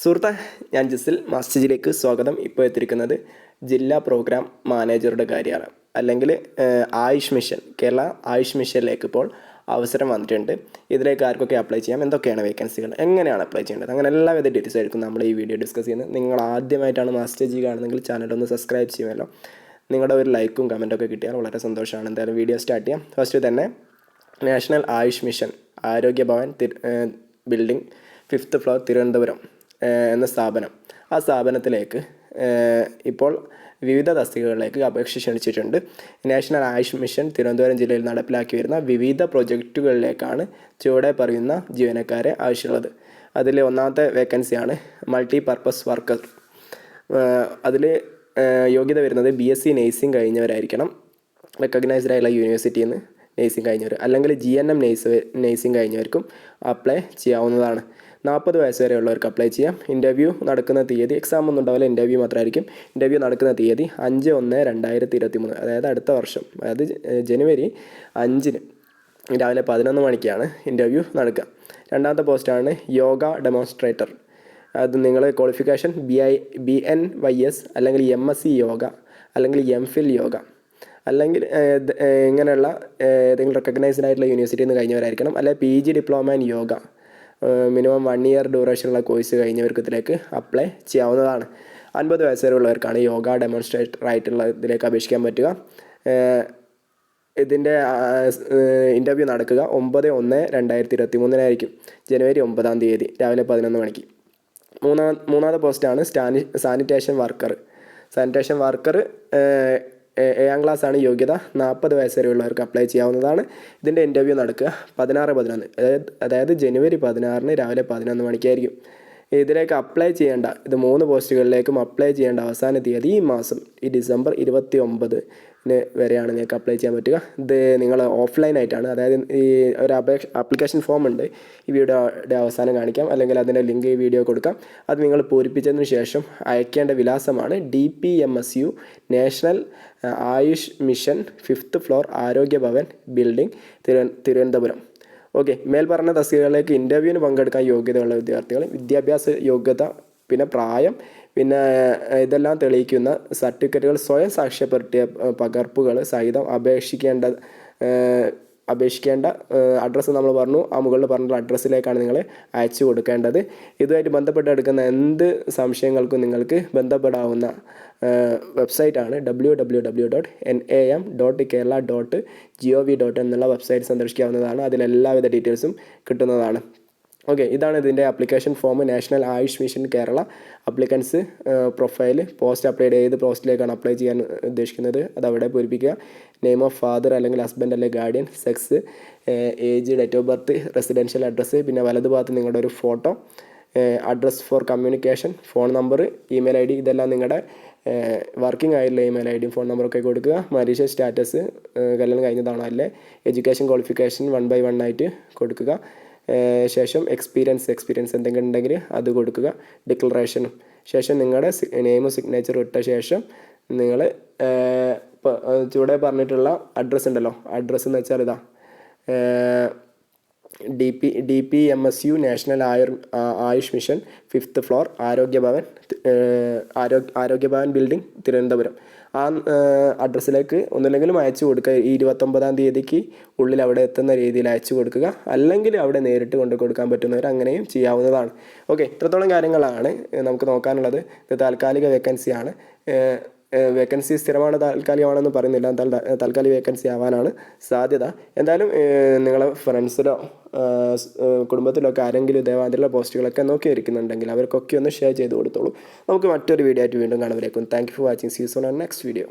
സുഹൃത്തെ, ഞാൻ ജിസിൽ മാസ്റ്റേജിലേക്ക് സ്വാഗതം. ഇപ്പോൾ എത്തിയിരിക്കുന്നത് ജില്ലാ പ്രോഗ്രാം മാനേജറുടെ കാര്യമാണ്, അല്ലെങ്കിൽ ആയുഷ് മിഷൻ, കേരള ആയുഷ് മിഷനിലേക്ക് ഇപ്പോൾ അവസരം വന്നിട്ടുണ്ട്. ഇതിലേക്ക് ആർക്കൊക്കെ അപ്ലൈ ചെയ്യാം, എന്തൊക്കെയാണ് വേക്കൻസികൾ, എങ്ങനെയാണ് അപ്ലൈ ചെയ്യേണ്ടത്, അങ്ങനെ എല്ലാവിധ ഡീറ്റെയിൽസ് ആയിരിക്കും നമ്മൾ ഈ വീഡിയോ ഡിസ്കസ് ചെയ്യുന്നത്. നിങ്ങൾ ആദ്യമായിട്ടാണ് മാസ്റ്റേജ് കാണുന്നതെങ്കിൽ ചാനലൊന്ന് സബ്സ്ക്രൈബ് ചെയ്യുമല്ലോ. നിങ്ങളുടെ ഒരു ലൈക്കും കമൻറ്റൊക്കെ കിട്ടിയാൽ വളരെ സന്തോഷമാണ്. എന്തായാലും വീഡിയോ സ്റ്റാർട്ട് ചെയ്യാം. ഫസ്റ്റ് തന്നെ നാഷണൽ ആയുഷ് മിഷൻ ആരോഗ്യ Bhavan building 5th floor Thiruvananthapuram എന്ന സ്ഥാപനം, ആ സ്ഥാപനത്തിലേക്ക് ഇപ്പോൾ വിവിധ തസ്തികകളിലേക്ക് അപേക്ഷ ക്ഷണിച്ചിട്ടുണ്ട്. നാഷണൽ ആയുഷ് മിഷൻ തിരുവനന്തപുരം ജില്ലയിൽ നടപ്പിലാക്കി വരുന്ന വിവിധ പ്രൊജക്റ്റുകളിലേക്കാണ് ചുവടെ പറയുന്ന ജീവനക്കാരെ ആവശ്യമുള്ളത്. അതിൽ ഒന്നാമത്തെ വേക്കൻസിയാണ് മൾട്ടി പർപ്പസ് വർക്കർ. അതിൽ യോഗ്യത വരുന്നത് BSc നേഴ്സിംഗ് കഴിഞ്ഞവരായിരിക്കണം, റെക്കഗ്നൈസ്ഡ് ആയുള്ള യൂണിവേഴ്സിറ്റിയിൽ നിന്ന് നേഴ്സിംഗ് കഴിഞ്ഞവർ, അല്ലെങ്കിൽ GNM നേഴ്സിംഗ് കഴിഞ്ഞവർക്കും അപ്ലൈ ചെയ്യാവുന്നതാണ്. 40 വയസ്സ് വരെയുള്ളവർക്ക് അപ്ലൈ ചെയ്യാം. ഇൻ്റർവ്യൂ നടക്കുന്ന തീയതി, എക്സാം ഒന്നും ഉണ്ടാവില്ല, ഇൻ്റർവ്യൂ മാത്രമായിരിക്കും. ഇൻ്റർവ്യൂ നടക്കുന്ന തീയതി 5/1/2023, അതായത് അടുത്ത വർഷം, അതായത് ജനുവരി 5 രാവിലെ 11 മണിക്കാണ് ഇൻ്റർവ്യൂ നടക്കുക. രണ്ടാമത്തെ പോസ്റ്റാണ് യോഗ ഡെമോൺസ്ട്രേറ്റർ. അത് നിങ്ങൾ ക്വാളിഫിക്കേഷൻ BNYS അല്ലെങ്കിൽ MSc യോഗ അല്ലെങ്കിൽ MPhil യോഗ അല്ലെങ്കിൽ ഇങ്ങനെയുള്ള ഏതെങ്കിലും റെക്കഗ്നൈസ്ഡ് ആയിട്ടുള്ള യൂണിവേഴ്സിറ്റിയിൽ നിന്ന് കഴിഞ്ഞവരായിരിക്കണം, അല്ലെങ്കിൽ PG diploma in yoga, minimum 1 year ഡ്യൂറേഷനുള്ള കോഴ്സ് കഴിഞ്ഞവർക്ക് ഇതിലേക്ക് അപ്ലൈ ചെയ്യാവുന്നതാണ്. 50 വയസ്സ് വരെ ഉള്ളവർക്കാണ് യോഗ ഡെമോൺസ്ട്രേറ്റർ ആയിട്ടുള്ള ഇതിലേക്ക് അപേക്ഷിക്കാൻ പറ്റുക. ഇതിൻ്റെ ഇൻ്റർവ്യൂ നടക്കുക 9/1/2023 ജനുവരി 9 രാവിലെ 11 മണിക്ക്. മൂന്നാമത്തെ പോസ്റ്റാണ് sanitation worker. Sanitation worker 7ാം class ആണ് യോഗ്യത. 40 വയസ്സ് വരെയുള്ളവർക്ക് അപ്ലൈ ചെയ്യാവുന്നതാണ്. ഇതിൻ്റെ ഇൻ്റർവ്യൂ നടക്കുക 16/11, അതായത് ജനുവരി 16 രാവിലെ 11 മണിക്കായിരിക്കും. ഇതിലേക്ക് അപ്ലൈ ചെയ്യേണ്ട, ഇത് 3 പോസ്റ്റുകളിലേക്കും അപ്ലൈ ചെയ്യേണ്ട അവസാന തീയതി ഈ മാസം, ഈ ഡിസംബർ 29 വരെയാണ് നിങ്ങൾക്ക് അപ്ലൈ ചെയ്യാൻ പറ്റുക. ഇത് നിങ്ങൾ ഓഫ്ലൈനായിട്ടാണ്, അതായത് ഈ ഒരു ആപ്ലിക്കേഷൻ ഫോം ഉണ്ട്, ഈ വീഡിയോയുടെ അവസാനം കാണിക്കാം, അല്ലെങ്കിൽ അതിൻ്റെ ലിങ്ക് ഈ വീഡിയോ കൊടുക്കാം. അത് നിങ്ങൾ പൂരിപ്പിച്ചതിന് ശേഷം അയക്കേണ്ട വിലാസമാണ് DPMSU national Ayush mission 5th floor ആരോഗ്യ ഭവൻ ബിൽഡിംഗ് തിരുവനന്തപുരം. ഓക്കെ, മേൽപ്പറഞ്ഞ തസ്തികകളിലേക്ക് ഇൻ്റർവ്യൂവിന് പങ്കെടുക്കാൻ യോഗ്യതയുള്ള വിദ്യാർത്ഥികൾ വിദ്യാഭ്യാസ യോഗ്യത, പിന്നെ പ്രായം, പിന്നെ ഇതെല്ലാം തെളിയിക്കുന്ന സർട്ടിഫിക്കറ്റുകൾ സ്വയം സാക്ഷ്യപ്പെടുത്തിയ പകർപ്പുകൾ സഹിതം അപേക്ഷിക്കേണ്ട അഡ്രസ്സ് നമ്മൾ പറഞ്ഞു, ആ മുകളിൽ പറഞ്ഞ അഡ്രസ്സിലേക്കാണ് നിങ്ങൾ അയച്ചു കൊടുക്കേണ്ടത്. ഇതുമായിട്ട് ബന്ധപ്പെട്ട് എടുക്കുന്ന എന്ത് സംശയങ്ങൾക്കും നിങ്ങൾക്ക് ബന്ധപ്പെടാവുന്ന വെബ്സൈറ്റാണ് www.nam.kerala.gov.in എന്നുള്ള വെബ്സൈറ്റ് സന്ദർശിക്കാവുന്നതാണ്. അതിലെല്ലാവിധ ഡീറ്റെയിൽസും കിട്ടുന്നതാണ്. ഓക്കെ, ഇതാണ് ഇതിൻ്റെ application form. National Ayush mission Kerala. Applicants profile, post apply ഏത് പോസ്റ്റിലേക്കാണ് അപ്ലൈ ചെയ്യാൻ ഉദ്ദേശിക്കുന്നത് അത് അവിടെ പൂരിപ്പിക്കുക. നെയിം ഓഫ് ഫാദർ അല്ലെങ്കിൽ ഹസ്ബൻഡ് അല്ലെങ്കിൽ guardian, sex, age, date of birth, residential address, പിന്നെ വലതുഭാഗത്ത് നിങ്ങളുടെ ഒരു photo, address four communication, phone number, email ID, ഇതെല്ലാം നിങ്ങളുടെ വർക്കിംഗ് ആയിട്ടുള്ള ഇമെയിൽ ID ഫോൺ നമ്പറൊക്കെ കൊടുക്കുക. മാരീഷ്യൽ സ്റ്റാറ്റസ്, കല്യാണം കഴിഞ്ഞതാണോ അല്ലേ, എഡ്യൂക്കേഷൻ ക്വാളിഫിക്കേഷൻ 1 by 1 ആയിട്ട് കൊടുക്കുക. ശേഷം എക്സ്പീരിയൻസ് എന്തെങ്കിലും ഉണ്ടെങ്കിൽ അത് കൊടുക്കുക. ഡിക്ലറേഷനും ശേഷം നിങ്ങളുടെ നെയിമും സിഗ്നേച്ചർ ഇട്ട ശേഷം നിങ്ങൾ ചൂടെ പറഞ്ഞിട്ടുള്ള അഡ്രസ്സ് ഉണ്ടല്ലോ, അഡ്രസ്സ് എന്ന് വെച്ചാൽ ഇതാ DPMSU national Ayush mission 5th floor ആരോഗ്യ ഭവൻ ബിൽഡിംഗ് തിരുവനന്തപുരം. ആ അഡ്രസ്സിലേക്ക് ഒന്നില്ലെങ്കിലും അയച്ചു കൊടുക്കുക. ഈ 29 തീയതിക്ക് ഉള്ളിൽ അവിടെ എത്തുന്ന രീതിയിൽ അയച്ചു കൊടുക്കുക, അല്ലെങ്കിൽ അവിടെ നേരിട്ട് കൊണ്ട് കൊടുക്കാൻ പറ്റുന്നവർ അങ്ങനെയും ചെയ്യാവുന്നതാണ്. ഓക്കെ, ഇത്രത്തോളം കാര്യങ്ങളാണ് നമുക്ക് നോക്കാനുള്ളത്. ഇത് താൽക്കാലിക വേക്കൻസിയാണ്. വേക്കൻസി സ്ഥിരമാണ്, താൽക്കാലികമാണെന്ന് പറയുന്നില്ല, താൽക്കാലിക വേക്കൻസി ആവാനാണ് സാധ്യത. എന്തായാലും നിങ്ങളെ ഫ്രണ്ട്സിലോ കുടുംബത്തിലൊക്കെ ആരെങ്കിലും ഇതേമാതിരിയുള്ള പോസ്റ്റുകളൊക്കെ നോക്കിയിരിക്കുന്നുണ്ടെങ്കിൽ അവർക്കൊക്കെ ഒന്ന് ഷെയർ ചെയ്ത് കൊടുത്തോളൂ. നമുക്ക് മറ്റൊരു വീഡിയോ ആയിട്ട് വീണ്ടും കാണുമ്പോഴേക്കും thank you for watching. See you soon on next video.